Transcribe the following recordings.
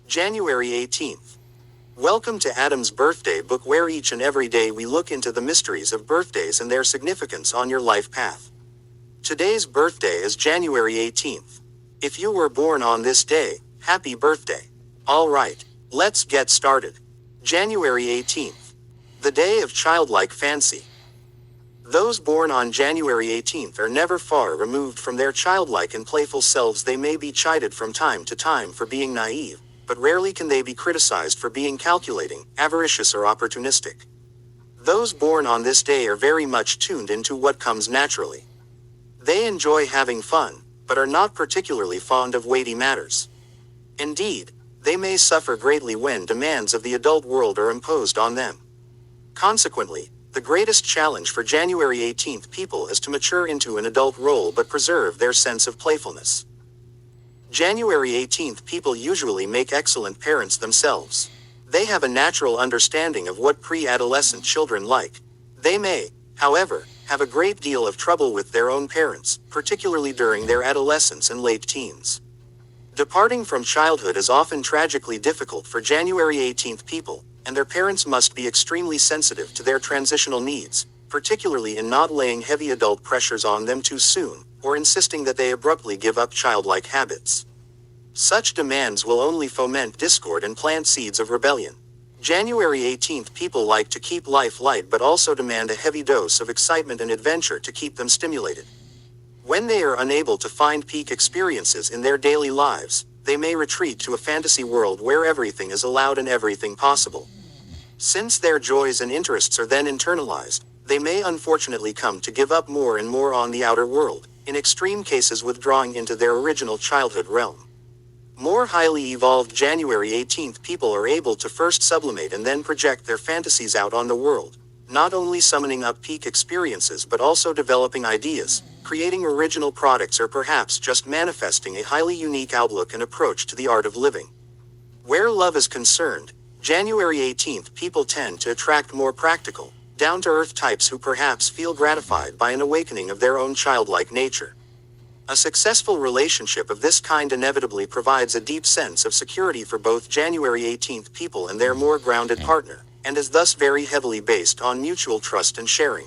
January 18th. Welcome to Adam's Birthday Book, where each and every day we look into the mysteries of birthdays and their significance on your life path. Today's birthday is January 18th. If you were born on this day, happy birthday. Alright, let's get started. January 18th. The day of childlike fancy. Those born on January 18th are never far removed from their childlike and playful selves. They may be chided from time to time for being naive, but rarely can they be criticized for being calculating, avaricious, or opportunistic. Those born on this day are very much tuned into what comes naturally. They enjoy having fun, but are not particularly fond of weighty matters. Indeed, they may suffer greatly when demands of the adult world are imposed on them. Consequently, the greatest challenge for January 18th people is to mature into an adult role but preserve their sense of playfulness. January 18th people usually make excellent parents themselves. They have a natural understanding of what pre-adolescent children like. They may, however, have a great deal of trouble with their own parents, particularly during their adolescence and late teens. Departing from childhood is often tragically difficult for January 18th people, and their parents must be extremely sensitive to their transitional needs, particularly in not laying heavy adult pressures on them too soon, or insisting that they abruptly give up childlike habits. Such demands will only foment discord and plant seeds of rebellion. January 18th people like to keep life light but also demand a heavy dose of excitement and adventure to keep them stimulated. When they are unable to find peak experiences in their daily lives, they may retreat to a fantasy world where everything is allowed and everything possible. Since their joys and interests are then internalized, they may unfortunately come to give up more and more on the outer world, in extreme cases withdrawing into their original childhood realm. More highly evolved January 18th people are able to first sublimate and then project their fantasies out on the world, not only summoning up peak experiences but also developing ideas, creating original products, or perhaps just manifesting a highly unique outlook and approach to the art of living. Where love is concerned, January 18th people tend to attract more practical, down-to-earth types who perhaps feel gratified by an awakening of their own childlike nature. A successful relationship of this kind inevitably provides a deep sense of security for both January 18th people and their more grounded partner, and is thus very heavily based on mutual trust and sharing.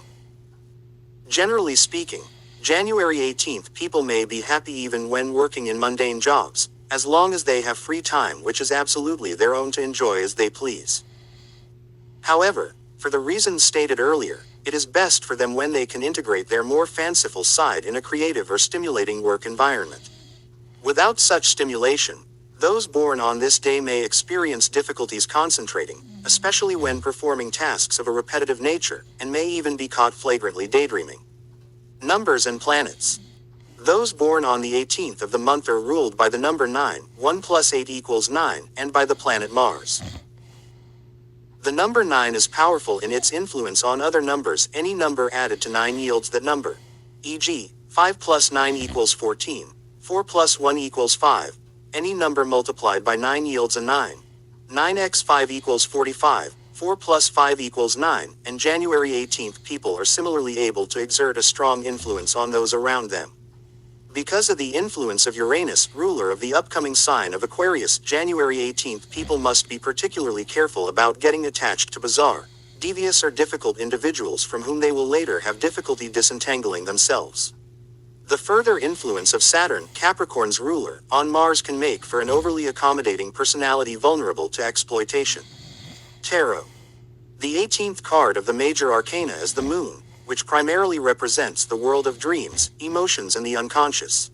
Generally speaking, January 18th people may be happy even when working in mundane jobs, as long as they have free time which is absolutely their own to enjoy as they please. However, for the reasons stated earlier, it is best for them when they can integrate their more fanciful side in a creative or stimulating work environment. Without such stimulation, those born on this day may experience difficulties concentrating, especially when performing tasks of a repetitive nature, and may even be caught flagrantly daydreaming. Numbers and planets. Those born on the 18th of the month are ruled by the number 9, 1 plus 8 equals 9, and by the planet Mars. The number 9 is powerful in its influence on other numbers. Any number added to 9 yields that number. E.g., 5 plus 9 equals 14, 4 plus 1 equals 5. Any number multiplied by 9 yields a 9. 9x 5 equals 45, 4 plus 5 equals 9, and January 18th people are similarly able to exert a strong influence on those around them. Because of the influence of Uranus, ruler of the upcoming sign of Aquarius, January 18th people must be particularly careful about getting attached to bizarre, devious, or difficult individuals from whom they will later have difficulty disentangling themselves. The further influence of Saturn, Capricorn's ruler, on Mars can make for an overly accommodating personality vulnerable to exploitation. Tarot. The 18th card of the major arcana is the Moon, which primarily represents the world of dreams, emotions, and the unconscious.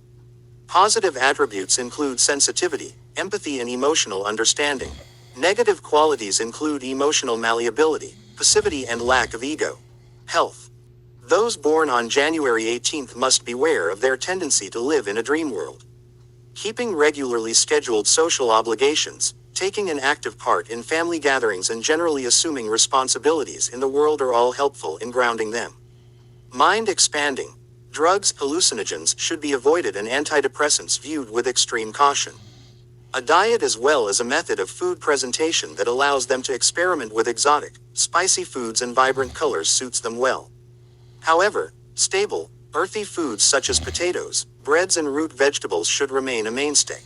Positive attributes include sensitivity, empathy, and emotional understanding. Negative qualities include emotional malleability, passivity, and lack of ego. Health. Those born on January 18th must beware of their tendency to live in a dream world. Keeping regularly scheduled social obligations, taking an active part in family gatherings, and generally assuming responsibilities in the world are all helpful in grounding them. Mind expanding. Drugs, hallucinogens should be avoided and antidepressants viewed with extreme caution. A diet as well as a method of food presentation that allows them to experiment with exotic, spicy foods and vibrant colors suits them well. However, stable, earthy foods such as potatoes, breads and root vegetables should remain a mainstay.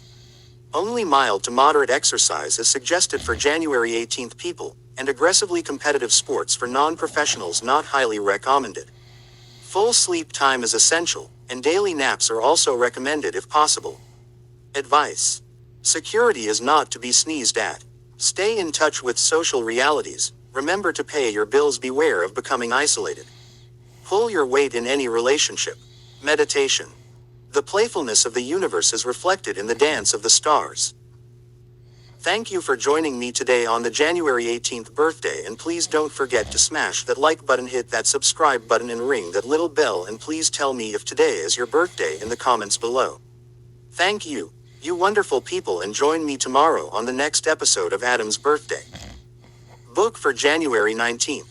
Only mild to moderate exercise is suggested for January 18th people, and aggressively competitive sports for non-professionals not highly recommended. Full sleep time is essential, and daily naps are also recommended if possible. Advice. Security is not to be sneezed at. Stay in touch with social realities, remember to pay your bills, beware of becoming isolated. Pull your weight in any relationship. Meditation. The playfulness of the universe is reflected in the dance of the stars. Thank you for joining me today on the January 18th birthday, and please don't forget to smash that like button, hit that subscribe button, and ring that little bell, and please tell me if today is your birthday in the comments below. Thank you, you wonderful people, and join me tomorrow on the next episode of Adam's Birthday Book for January 19th.